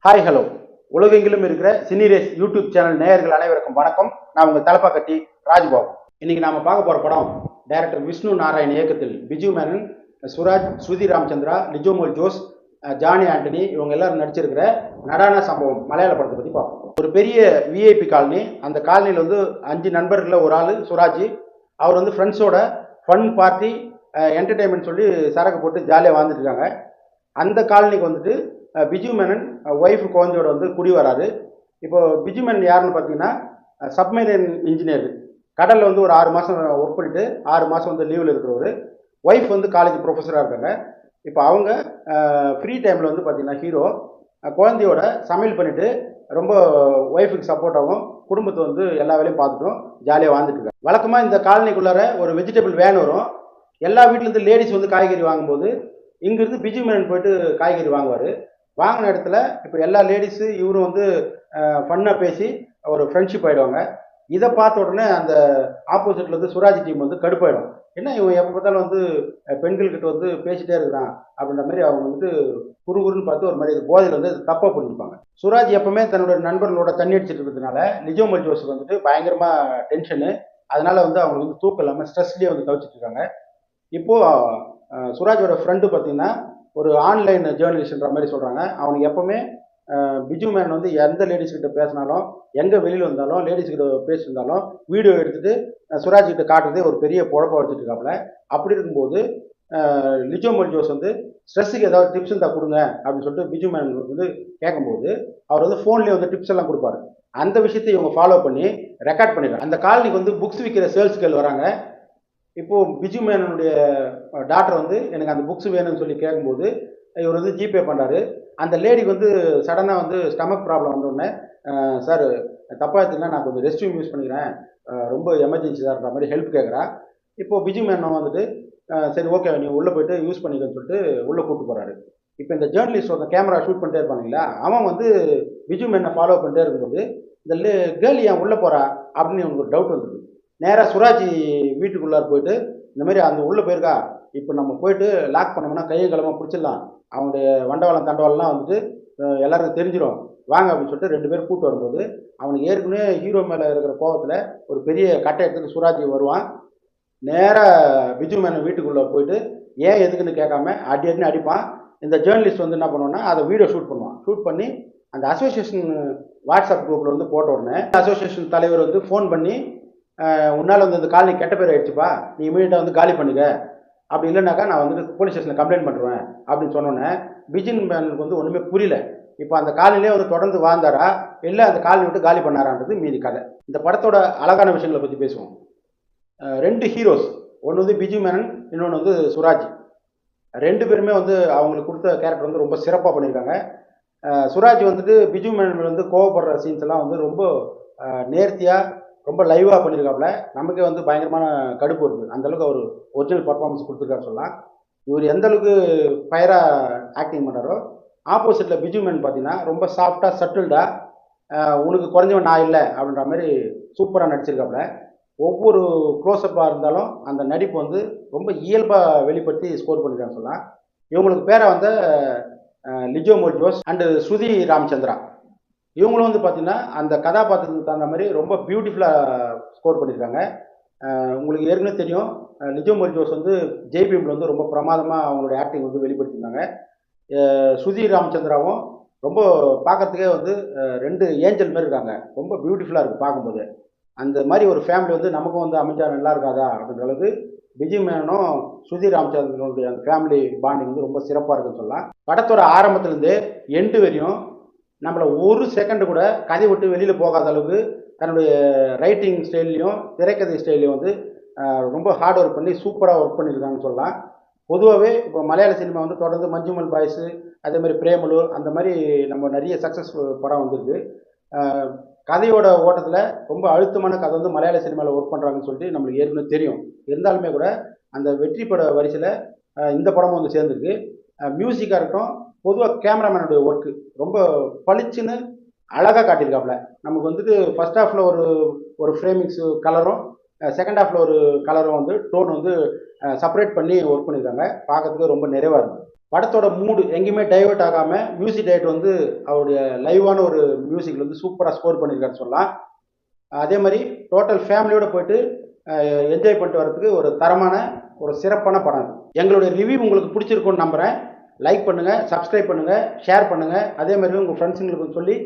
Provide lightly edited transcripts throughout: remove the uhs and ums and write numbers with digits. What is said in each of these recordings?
Hi hello உலகெங்கிலும் இருக்கிற சினிரேஸ் YouTube channel நேயர்கள் அனைவருக்கும் வணக்கம். நான் உங்கள் தலப்பாக்கட்டி ராஜ்பாபு. இன்னைக்கு நாம பார்க்க போற படம் டைரக்டர் விஷ்ணு நாராயண் இயக்கத்தில் பிஜு மேனன், சுராஜ், ஸ்ருதி ராமச்சந்திரா, லிஜோமோல் ஜோஸ், ஜானி ஆண்டனி இவங்க எல்லாரும் நடிச்சிருக்கிற நடான சம்பவம் மலையாள படத்தை பற்றி பார்ப்போம். ஒரு பெரிய விஐபி காலனி. அந்த காலனியில் வந்து 5 நண்பர்களில் ஒரு ஆள் சுராஜ். அவர் வந்து ஃப்ரெண்ட்ஸோட ஃபன் பார்ட்டி என்டர்டெயின்மெண்ட் சொல்லி சரக்கு போட்டு ஜாலியாக வாழ்ந்துட்டு இருக்காங்க. அந்த காலனிக்கு வந்துட்டு பிஜு மேனன் ஒய்ஃப் குழந்தையோட வந்து குடி வராரு. இப்போ பிஜு மேனன் யாருன்னு பார்த்தீங்கன்னா சப்மரைன் இன்ஜினியர். கடலில் வந்து ஒரு 6 மாதம் ஒர்க் பண்ணிட்டு 6 மாதம் வந்து லீவில் இருக்கிறவர். ஒய்ஃப் வந்து காலேஜ் ப்ரொஃபஸராக இருக்காங்க. இப்போ அவங்க ஃப்ரீ டைமில் வந்து பார்த்தீங்கன்னா ஹீரோ குழந்தையோட சமையல் பண்ணிட்டு ரொம்ப ஒய்ஃபுக்கு சப்போர்ட்டாகவும் குடும்பத்தை வந்து எல்லா வேலையும் பார்த்துட்டும் ஜாலியாக வாழ்ந்துட்டு இருக்காங்க. வழக்கமாக இந்த காலனிக்குள்ளார ஒரு வெஜிடபிள் வேன் வரும். எல்லா வீட்டிலேருந்து லேடிஸ் வந்து காய்கறி வாங்கும்போது இங்கிருந்து பிஜு மேனன் போயிட்டு காய்கறி வாங்குவார். வாங்கின இடத்துல இப்போ எல்லா லேடிஸு இவரும் வந்து ஃபன்னாக பேசி ஒரு ஃப்ரெண்ட்ஷிப் ஆகிடுவாங்க. இதை பார்த்த உடனே அந்த ஆப்போசிட்டில் வந்து சுராஜ் டீம் வந்து கடுப்பாயிடும். என்ன இவன் எப்போ பார்த்தாலும் வந்து பெண்கள்கிட்ட வந்து பேசிட்டே இருக்கிறான் அப்படின்ற மாதிரி அவங்க வந்துட்டு குறுகுறுன்னு பார்த்து ஒரு மாதிரி போதையில் வந்து தப்பாக புரிஞ்சுப்பாங்க. சுராஜ் எப்பவுமே தன்னோட நண்பர்களோட தண்ணி அடிச்சிட்டு இருக்கிறதுனால லிஜோமல் ஜோஸுக்கு வந்துட்டு பயங்கரமாக டென்ஷனு. அதனால வந்து அவங்க வந்து தூக்கம் இல்லாமல் ஸ்ட்ரெஸ்லேயே வந்து தவிச்சிட்டு இருக்காங்க. இப்போது சுராஜோட ஃப்ரெண்டு பார்த்தீங்கன்னா ஒரு ஆன்லைன் ஜேர்னலிஸ்ட்ன்ற மாதிரி சொல்கிறாங்க. அவனுக்கு எப்போவுமே பிஜு மேனன் வந்து எந்த லேடிஸ்கிட்ட பேசினாலும், எங்கே வெளியில் வந்தாலும், லேடிஸ்கிட்ட பேசியிருந்தாலும் வீடியோ எடுத்துகிட்டு சுராஜ்கிட்ட காட்டுறதே ஒரு பெரிய பொழப்ப வச்சுட்டு இருக்காப்புல. அப்படி இருக்கும்போது லிஜோமல் ஜோஸ் வந்து ஸ்ட்ரெஸ்ஸுக்கு ஏதாவது டிப்ஸ் இருந்தால் கொடுங்க அப்படின்னு சொல்லிட்டு பிஜு மேனன் வந்து கேட்கும்போது அவர் வந்து ஃபோன்லேயே வந்து டிப்ஸ் எல்லாம் கொடுப்பாரு. அந்த விஷயத்தை இவங்க ஃபாலோ பண்ணி ரெக்கார்ட் பண்ணிடுறாங்க. அந்த காலனிக்கு வந்து புக்ஸ் விற்கிற சேல்ஸ் கேர்ள் வராங்க. இப்போது பிஜு மேனனுடைய டாக்டர் வந்து எனக்கு அந்த புக்ஸ் வேணும்னு சொல்லி கேட்கும்போது இவர் வந்து ஜிபே பண்ணுறாரு. அந்த லேடிக்கு வந்து சடனாக வந்து ஸ்டமக் ப்ராப்ளம் வந்தோடனே சார் தப்பாக எடுத்துக்கலாம், நான் கொஞ்சம் ரெஸ்ட் ரூம் யூஸ் பண்ணிக்கிறேன், ரொம்ப எமர்ஜென்சி சார்ன்ற மாதிரி ஹெல்ப் கேட்குறா. இப்போது பிஜு மேனன் வந்துட்டு சரி ஓகே நீ உள்ளே போய்ட்டு யூஸ் பண்ணிக்கன்னு சொல்லிட்டு உள்ளே கூப்பிட்டு போகிறாரு. இப்போ இந்த ஜேர்னலிஸ்ட் வந்து கேமரா ஷூட் பண்ணிட்டே இருப்பாங்களா, அவன் வந்து பிஜு மேனனை ஃபாலோ பண்ணிட்டே இருக்கும்போது இந்த கேர்ள் ஏன் உள்ளே போகிறா அப்படின்னு எனக்கு ஒரு டவுட் வந்துருக்கு. நேராக சுராஜ் வீட்டுக்குள்ளார் போயிட்டு இந்த மாதிரி அந்த உள்ளே போயிருக்கா, இப்போ நம்ம போயிட்டு லாக் பண்ணோம்னா கையை கிளம்ப பிடிச்சிடலாம், அவனுடைய வண்டவாளம் தண்டவாளம்லாம் வந்துட்டு எல்லாருக்கும் தெரிஞ்சிடும் வாங்க அப்படின்னு சொல்லிட்டு 2 பேர் கூப்பிட்டு வரும்போது அவனுக்கு ஏற்கனவே ஹீரோ மேலே இருக்கிற கோபத்தில் ஒரு பெரிய கட்டை எடுத்துட்டு சுராஜ் வருவான். நேராக பிஜு மேனன் வீட்டுக்குள்ளே போயிட்டு ஏன் எதுக்குன்னு கேட்காம அடின்னு அடிப்பான். இந்த ஜேர்னலிஸ்ட் வந்து என்ன பண்ணுவான்னா அதை வீடியோ ஷூட் பண்ணுவான். ஷூட் பண்ணி அந்த அசோசியேஷன் வாட்ஸ்அப் குரூப்பில் வந்து போட்ட உடனே அசோசியேஷன் தலைவர் வந்து ஃபோன் பண்ணி உன்னால் வந்து இந்த காலனி கெட்ட பேர் ஆயிடுச்சுப்பா, நீ இமீடியட்டாக வந்து காலி பண்ணிக்க, அப்படி இல்லைனாக்கா நான் வந்துட்டு போலீஸ் ஸ்டேஷனில் கம்ப்ளைண்ட் பண்ணுறேன் அப்படின்னு சொன்னோன்னே பிஜின் மேனுக்கு வந்து ஒன்றுமே புரியல. இப்போ அந்த காலனிலே வந்து தொடர்ந்து வாழ்ந்தாரா இல்லை அந்த காலனி விட்டு காலி பண்ணாரான்றது மீதி கதை. இந்த படத்தோட அழகான விஷயங்களை பற்றி பேசுவோம். 2 ஹீரோஸ், ஒன்று வந்து பிஜு மேனன், இன்னொன்று வந்து சுராஜ். 2 பேருமே வந்து அவங்களுக்கு கொடுத்த கேரக்டர் வந்து ரொம்ப சிறப்பாக பண்ணியிருக்காங்க. சுராஜ் வந்துட்டு பிஜு மேனன் வந்து கோவப்படுற சீன்ஸ் எல்லாம் வந்து ரொம்ப நேர்த்தியாக ரொம்ப லைவாக பண்ணியிருக்காப்புல. நமக்கே வந்து பயங்கரமான கடுப்பு இருக்குது. அந்தளவுக்கு அவர் ஒரிஜினல் பர்ஃபார்மன்ஸ் கொடுத்துருக்காரு சொல்லலாம். இவர் எந்த அளவுக்கு ஃபயராக ஆக்டிங் பண்ணுறாரோ ஆப்போசிட்டில் பிஜு மேனன் பார்த்தீங்கன்னா ரொம்ப சாஃப்டாக சட்டில்டாக உனக்கு குறைஞ்சவன் நான் இல்லை அப்படின்ற மாதிரி சூப்பராக நடிச்சிருக்காப்புல. ஒவ்வொரு க்ளோஸ்அப்பாக இருந்தாலும் அந்த நடிப்பு வந்து ரொம்ப இயல்பாக வெளிப்படுத்தி ஸ்கோர் பண்ணியிருக்கான்னு சொல்லலாம். இவங்களுக்கு பேரை வந்து லிஜோமோல் ஜோஸ் அண்டு ஸ்ருதி ராமச்சந்திரா. இவங்களும் வந்து பார்த்தீங்கன்னா அந்த கதாபாத்திரத்துக்கு தகுந்த மாதிரி ரொம்ப பியூட்டிஃபுல்லாக ஸ்கோர் பண்ணியிருக்காங்க. உங்களுக்கு ஏற்கனவே தெரியும் லிஜோமோல் ஜோஸ் வந்து ஜெய்பீமில் வந்து ரொம்ப பிரமாதமாக அவங்களுடைய ஆக்டிங் வந்து வெளிப்படுத்தியிருந்தாங்க. ஸ்ருதி ராமச்சந்திராவும் ரொம்ப பார்க்கறதுக்கே வந்து 2 ஏஞ்சல் மாதிரி இருக்காங்க. ரொம்ப பியூட்டிஃபுல்லாக இருக்குது பார்க்கும்போது. அந்த மாதிரி ஒரு ஃபேமிலி வந்து நமக்கும் வந்து அமைஞ்சா நல்லா இருக்காதா அப்படின்ற அளவுக்கு பிஜு மேனனும் ஸ்ருதி ராமச்சந்திரனுடைய அந்த ஃபேமிலி பாண்டிங் வந்து ரொம்ப சிறப்பாக இருக்குன்னு சொல்லலாம். படத்தோட ஆரம்பத்துலேருந்து எண்டு வரையும் நம்மளை ஒரு செகண்டு கூட கதை விட்டு வெளியில் போகாத அளவுக்கு தன்னுடைய ரைட்டிங் ஸ்டைல்லையும் திரைக்கதை ஸ்டைல்லையும் வந்து ரொம்ப ஹார்ட் ஒர்க் பண்ணி சூப்பராக ஒர்க் பண்ணியிருக்காங்கன்னு சொல்லலாம். பொதுவாகவே இப்போ மலையாள சினிமா வந்து தொடர்ந்து மஞ்சுமல் பாய்ஸு, அதே மாதிரி பிரேமலு, அந்த மாதிரி நம்ம நிறைய சக்ஸஸ் படம் வந்திருக்கு. கதையோட ஓட்டத்தில் ரொம்ப அழுத்தமான கதை வந்து மலையாள சினிமாவில் ஒர்க் பண்ணுறாங்கன்னு சொல்லிட்டு நம்மளுக்கு ஏற்கனவே தெரியும். இருந்தாலுமே கூட அந்த வெற்றி பட வரிசையில் இந்த படமும் வந்து சேர்ந்துருக்கு. மியூசிக்காக இருக்கட்டும், பொதுவாக கேமராமேனுடைய ஒர்க்கு ரொம்ப பளிச்சுன்னு அழகாக காட்டியிருக்காப்புல. நமக்கு வந்துட்டு ஃபர்ஸ்ட் ஹாஃபில் ஒரு ஃப்ரேமிங்ஸு கலரும், செகண்ட் ஹாஃபில் ஒரு கலரும் வந்து டோன் வந்து செப்பரேட் பண்ணி ஒர்க் பண்ணியிருக்காங்க. பார்க்கறதுக்கு ரொம்ப நிறைவாக இருக்குது. படத்தோட மூடு எங்கேயுமே டைவர்ட் ஆகாமல் மியூசிக் டைரக்டர் வந்து அவருடைய லைவான ஒரு மியூசிக்கில் வந்து சூப்பராக ஸ்கோர் பண்ணியிருக்காரு சொல்லலாம். அதே மாதிரி டோட்டல் ஃபேமிலியோடு போயிட்டு என்ஜாய் பண்ணிட்டு வரதுக்கு ஒரு தரமான ஒரு சிறப்பான படம். எங்களுடைய ரிவ்யூ உங்களுக்கு பிடிச்சிருக்கும்னு நம்புகிறேன். லைக் பண்ணுங்கள், சப்ஸ்கிரைப் பண்ணுங்கள், ஷேர் பண்ணுங்கள். அதே மாதிரி உங்கள் ஃப்ரெண்ட்ஸுங்களுக்கு சொல்லி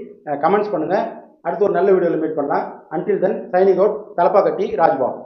கமெண்ட்ஸ் பண்ணுங்கள். அடுத்து ஒரு நல்ல வீடியோவில் மீட் பண்ணலாம். Until then signing out, Thalappakatti Rajbabu.